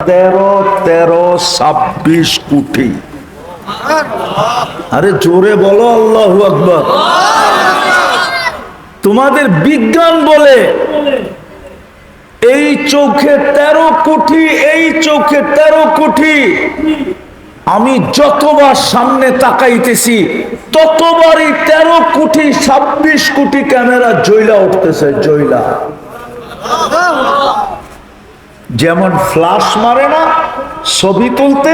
13 26 কোটি। আরে জোরে বলো আল্লাহু আকবার। তোমাদের বিজ্ঞান বলে এই চোখে 13 কোটি, এই চোখে 13 কোটি। আমি যতবার সামনে তাকাইতেছি ততবারই 13 কোটি 26 কোটি ক্যামেরা জ্বলা উঠতেছে, জ্বলা। যেমন ফ্লাশ মারে না ছবি তুলতে,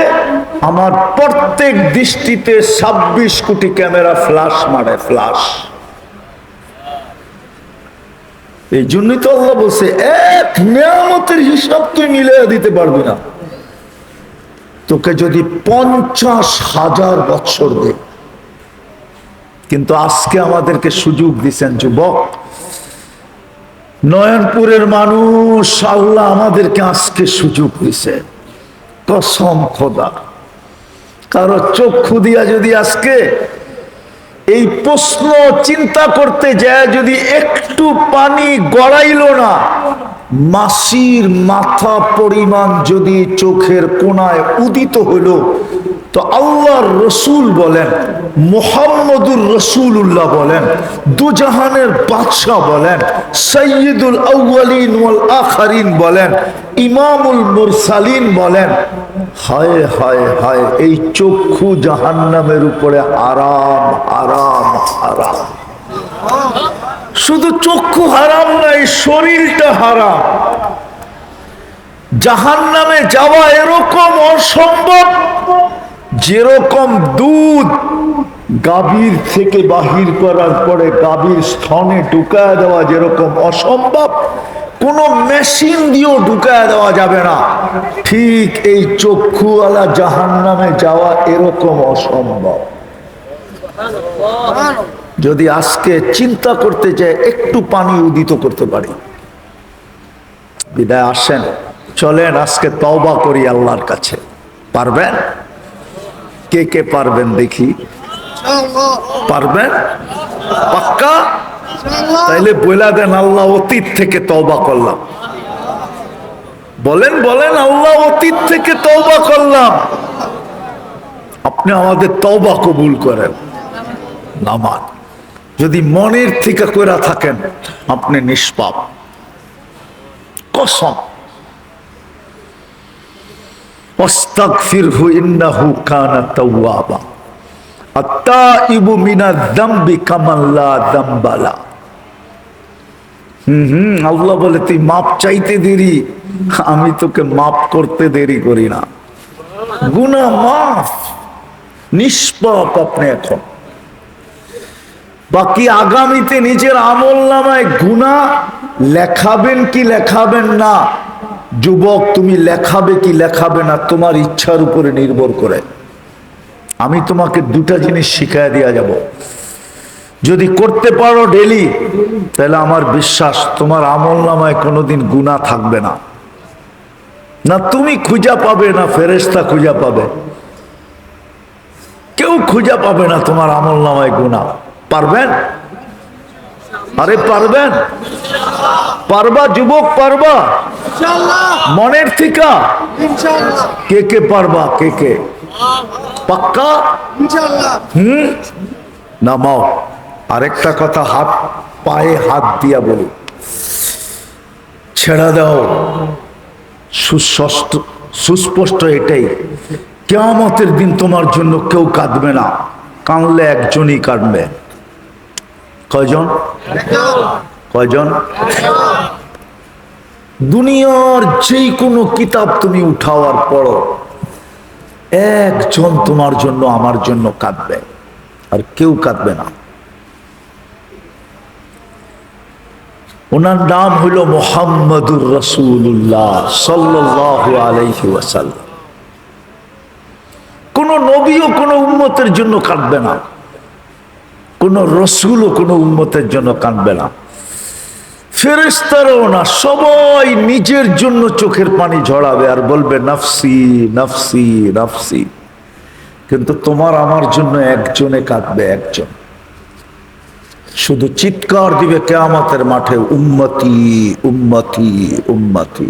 আমার প্রত্যেক দৃষ্টিতে 26 কোটি ক্যামেরা ফ্লাশ মারে, ফ্লাশ। এই জন্যই তো আল্লাহ বলছে এক নিয়ামতের হিসাব তুই মিলিয়ে দিতে পারবি না। তোকে যদি 50,000 বছর দে। কিন্তু আজকে আমাদেরকে সুযোগ দিচ্ছেন যুবক, নয়নপুরের মানুষ, আল্লাহ আমাদেরকে আজকে সুযোগ দিছে। কসম খোদা, কারো চক্ষু দিয়া যদি আজকে এই প্রশ্ন চিন্তা করতে যায়, যদি একটু পানি গড়াইল না, মাসির মাথা পরিমাণ যদি চোখের কোনায় উদিত হইল, তো আল্লাহর রসুল বলেন, মুহাম্মদুর রসুল্লাহ বলেন, দুজাহানের বাদশাহ বলেন, সৈয়দুল আউয়ালিন ওয়াল আখিরিন বলেন, ইমামুল মুরসালিন বলেন, হায় হায় হায়, এই চক্ষু জাহান্নামের উপরে হারাম হারাম হারাম। শুধু চক্ষু হারাম নাই, শরীরটা হারাম। জাহান্নামে যাওয়া এরকম অসম্ভব, যেরকম দুধ গাভীর থেকে বাহির করার পরে গাভীর স্তনে ঢুকায় দেওয়া যেরকম অসম্ভব, কোন মেশিন দিয়েও ঢুকায় দেওয়া যাবে না, ঠিক এই চক্ষুওয়ালা জাহান্নামে যাওয়া এরকম অসম্ভব। যদি আজকে চিন্তা করতে চাই, একটু পানি উদিত করতে পারি। বিদায় আসেন, চলেন আজকে তওবা করি আল্লাহর কাছে। পারবেন? কে কে পারবেন দেখি? পারবেন? পাক্কা? তাইলে বলে দেন, আল্লাহ অতীত থেকে তওবা করলাম। বলেন বলেন, আল্লাহ অতীত থেকে তওবা করলাম। আপনি আমাদের তওবা কবুল করেন। নামাজ যদি মনের থেকে কইরা থাকেন, আপনি নিষ্পাপ, কসম। ওয়াস্তাগফিরহু ইন্নাহু কানা তাওয়াবা, আত-তাইবু মিনাজ যামবি কামান লা যামবা লা। আল্লাহ বলে, তুই মাপ চাইতে দেরি, আমি তোকে মাপ করতে দেরি করি না। গুনাহ মাফ, নিষ্পাপ আপনি এখন। বাকি আগামীতে নিজের আমল নামায় গুনাহ লেখাবেন কি লেখাবেন না, যুবক তুমি লেখাবে কি লেখাবে না তোমার ইচ্ছার উপরে নির্ভর করে। আমি তোমাকে দুটা জিনিস শিখাই দিয়া যাব। যদি করতে পারো ডেলি, তাহলে আমার বিশ্বাস তোমার আমল নামায় কোনোদিন গুনাহ থাকবে না। না তুমি খুঁজা পাবে, না ফেরেশতা খুঁজা পাবে, কেউ খুঁজা পাবে না তোমার আমল নামায় গুনাহ। পারবেন? আরে পারবেন? পারবা যুবক, পারবা? মনের থেকে কে কে পারবা? কে কে পাক্কা? নামাও। আরেকটা কথা হাত পায়ে হাত দিয়া বলি, ছেড়ে দাও। সুস্পষ্ট এটাই, কিয়ামতের দিন তোমার জন্য কেউ কাঁদবে না, কাঁদলে একজনই কাঁদবে। কয়জন? কয়জন? দুনিয়ার যেই কোনো কিতাব তুমি উঠাওয়ার পড়ো, একজন তোমার জন্য আমার জন্য কাঁদবে, আর কেউ কাঁদবে না। ওনার নাম হইল মুহাম্মদুর রাসূলুল্লাহ সাল্লাল্লাহু আলাইহি ওয়াসাল্লাম। কোন নবীও কোন উম্মতের জন্য কাঁদবে না, কোন রসুলও কোন উম্মতের জন্য কাঁদবে না, ফেরেশতারাও না। সবাই নিজের জন্য চোখের পানি ঝরাবে আর বলবে নাফসি নাফসি নাফসি। কিন্তু তোমার আমার জন্য একজনে কাঁদবে, একজন। শুধু চিৎকার দিবে কিয়ামতের মাঠে, উম্মতি উম্মতি উম্মতি।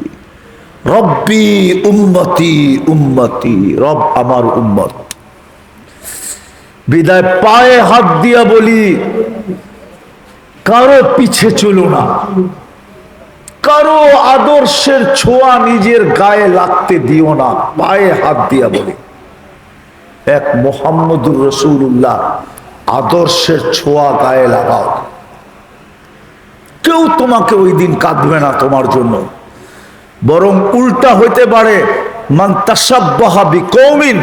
রব্বি উম্মতি উম্মতি, রব আমার উম্মত। বিদায় পায়ে হাত দিয়া বলি, কারো পিছে চলো না, কারো আদর্শের ছোঁয়া নিজের গায়ে লাগতে দিও না। পায়ে হাত দিয়া বলি, এক মুহাম্মদুর রাসূলুল্লাহ আদর্শের ছোঁয়া গায়ে লাগাও। কেউ তোমাকে ওই দিন কাঁদবে না তোমার জন্য, বরং উল্টা হইতে পারে। মান তাসাব্বাহা বিকওমিন,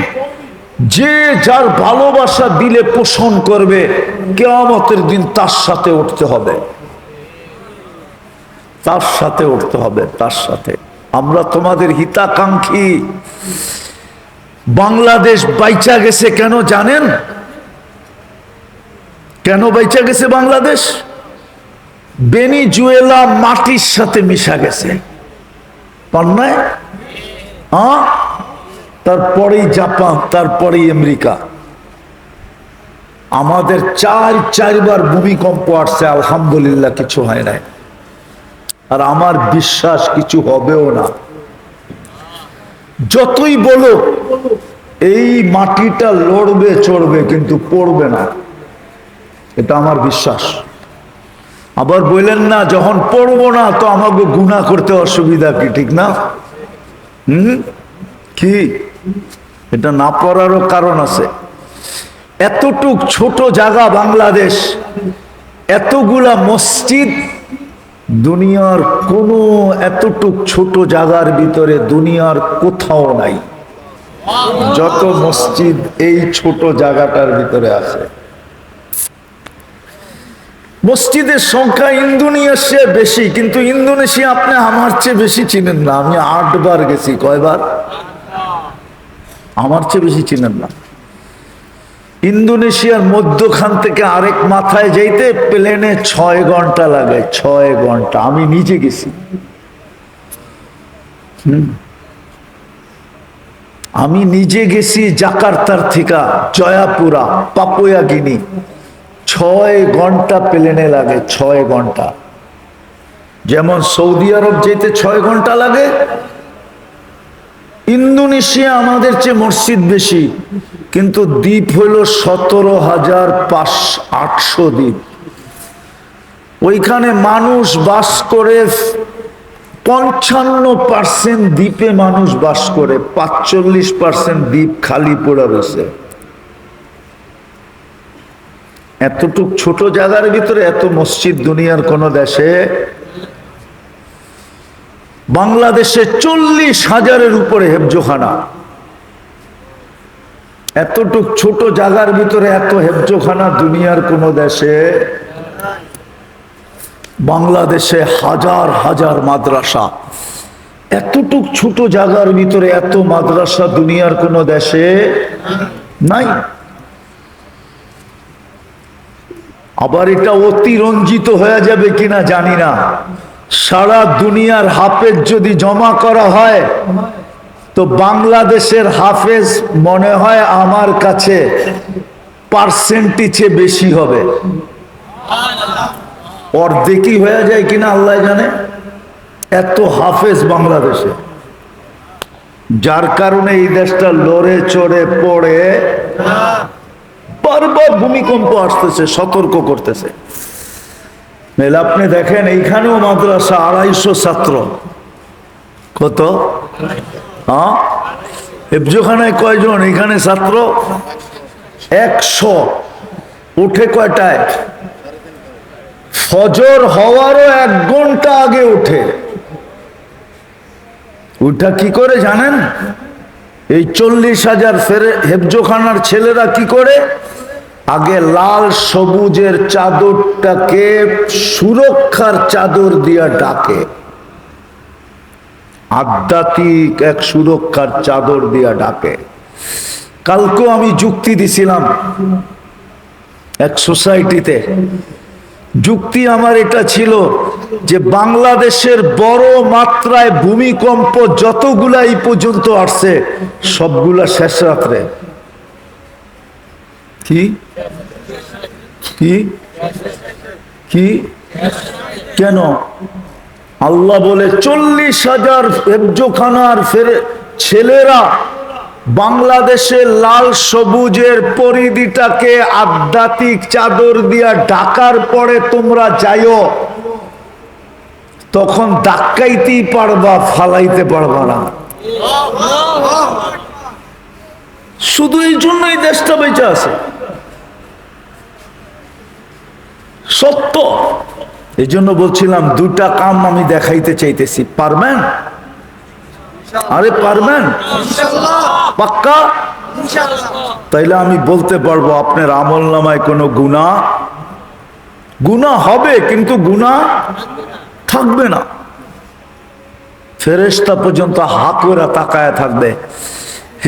যে যার ভালোবাসা দিলে পোষণ করবে, কিয়ামতের দিন তার সাথে উঠতে হবে, তার সাথে উঠতে হবে, তার সাথে। আমরা তোমাদের হিতাকাঙ্ক্ষী। বাংলাদেশ বাইচা গেছে কেন জানেন? কেন বাইচা গেছে বাংলাদেশ? ভেনেজুয়েলা মাটির সাথে মিশা গেছে, পান্নায়, তারপরেই জাপান, তারপরেই আমেরিকা। আমাদের চারবার ভূমিকম্প আসছে, আলহামদুলিল্লাহ কিছু হয় নাই। আর আমার বিশ্বাস কিছু হবেও না। যতই বলো এই মাটিটা লড়বে চড়বে, কিন্তু পড়বে না, এটা আমার বিশ্বাস। আবার বললেন না যখন পড়বো না তো আমাকে গুনাহ করতে অসুবিধা কি, ঠিক না? কি এটা না পড়ারও কারণ আছে। এতটুক ছোট জায়গা বাংলাদেশ, এতগুলা মসজিদ, দুনিয়ার কোনো এতটুক ছোট জায়গার ভিতরে দুনিয়ার কোথাও নাই যত মসজিদ এই ছোট জায়গাটার ভিতরে আছে। মসজিদের সংখ্যা ইন্দোনেশিয়া বেশি, কিন্তু ইন্দোনেশিয়া আপনি আমার চেয়ে বেশি চিনেন না। আমি 8 বার গেছি। কয়বার? আমার চেয়ে বেশি চিনেন না। ইন্দোনেশিয়ার মধ্যখান থেকে আরেক মাথায় যাইতে প্লেনে 6 ঘন্টা লাগে, 6 ঘন্টা। আমি নিজে গেছি। আমি নিজে গেছি জাকার্তার থেকে জয়াপুরা, পাপুয়া গিনি। 6 ঘন্টা প্লেনে লাগে, 6 ঘন্টা। যেমন সৌদি আরব যেতে 6 ঘন্টা লাগে, ইন্দোনেশিয়া আমাদের চেয়ে মসজিদ বেশি, কিন্তু দ্বীপ হইল 17,800 দ্বীপ। ওইখানে মানুষ বাস করে 55% দ্বীপে মানুষ বাস করে, 45% দ্বীপ খালি পড়ে রয়েছে। এতটুক ছোট জায়গার ভিতরে এত মসজিদ দুনিয়ার কোন দেশে। বাংলাদেশে 40,000-এর উপরে হেফজোখানা। এতটুক ছোট জায়গার ভিতরে এত হেফজোখানা দুনিয়ার কোন দেশে। বাংলাদেশে হাজার হাজার মাদ্রাসা, এতটুক ছোট জায়গার ভিতরে এত মাদ্রাসা দুনিয়ার কোন দেশে নাই। আবার এটা অতিরঞ্জিত হয়ে যাবে কিনা জানি না। সারা দুনিয়ার হাফেজ যদি জমা করা হয় তো বাংলাদেশের হাফেজ মনে হয় আমার কাছে পার্সেন্টেজে বেশি হবে। অর্ধেকই হয়ে যায় কিনা আল্লাহ জানে, এত হাফেজ বাংলাদেশে। যার কারণে এই দেশটা লড়ে চড়ে পড়ে, বারবার ভূমিকম্প আসতেছে, সতর্ক করতেছে। আপনি দেখেন এইখানেও মাদ্রাসা 250 ছাত্র। কত? হেফজোখানায় কয়জন? এখানে ছাত্র 100। উঠে কয়টায়? ফজর হওয়ারও 1 ঘন্টা আগে উঠে। ওইটা কি করে জানেন? এই 40,000 হেফজোখানার ছেলেরা কি করে? আগে লাল সবুজের চাদরটাকে সুরক্ষার চাদর দিয়া ডাকে, আধ্যাত্মিক এক সুরক্ষার চাদর দিয়া ডাকে। কালকেও আমি যুক্তি দিছিলাম এক সোসাইটিতে। যুক্তি আমার এটা ছিল যে বাংলাদেশের বড় মাত্রায় ভূমিকম্প যতগুলা এই পর্যন্ত আসছে সবগুলা শেষ রাত্রে। কি কি কি কেন? আল্লাহ বলে 40,000 হেফজোখানার ছেলেরা বাংলাদেশের লাল সবুজের পরিধিটাকে আধ্যাত্মিক চাদর দিয়া ঢাকার পরে তোমরা যাইও, তখন ডাকাইতেই পারবা, ফালাইতে পারবা না। শুধু এই জন্যই দেশটা বেঁচে আছে, সত্য। এই জন্য বলছিলাম দুটা কাম আমি দেখাইতে চাইতেছি, পারবেন? আরে পারবেন? পাক্কা? তাইলে আমি বলতে পারবো আপনার আমল নামায় কোনো গুনাহ হবে, কিন্তু গুনাহ থাকবে না। ফেরেশতা পর্যন্ত হাত করে তাকায় থাকবে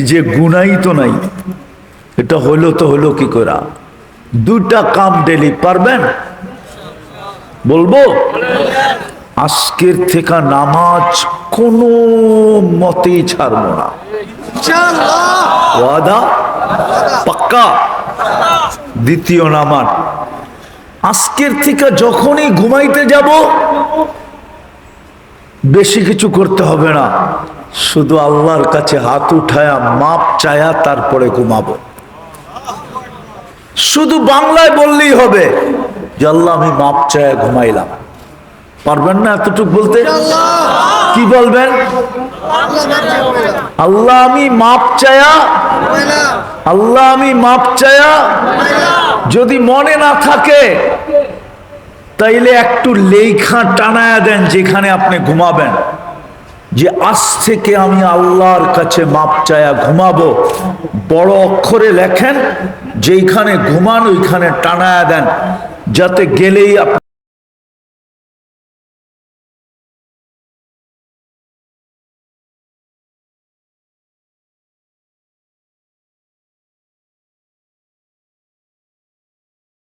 যে গুনাই তো নাই, এটা হইলো তো হইলো কি করে। দুটা কাম ডেলি পারবেন? বলবো আজকের থেকে নামাজ কোনো মতেই ছাড়বো না, ওয়াদা পাক্কা। দ্বিতীয় নামাজ, আজকের থেকে যখনই ঘুমাইতে যাব বেশি কিছু করতে হবে না, শুধু আল্লাহর কাছে হাত উঠায়া মাপ চায়া তারপরে ঘুমাবো। শুধু বাংলায় বললেই হবে যে আল্লাহ আমি মাপ চায়া ঘুমাইলাম। পারবেন না এতটুকু বলতে? কি বলবেন? আল্লাহ আমি মাপ চায়া, আল্লাহ আমি মাপ চায়া। যদি মনে না থাকে তাইলে একটু লেখা টানায়া দেন যেখানে আপনি ঘুমাবেন, যে আজ থেকে আমি আল্লাহর কাছে মাপ চায়া ঘুমাবো। বড় অক্ষরে লেখেন, যেখানে ঘুমান ওইখানে টানায়া দেন, যাতে গেলেই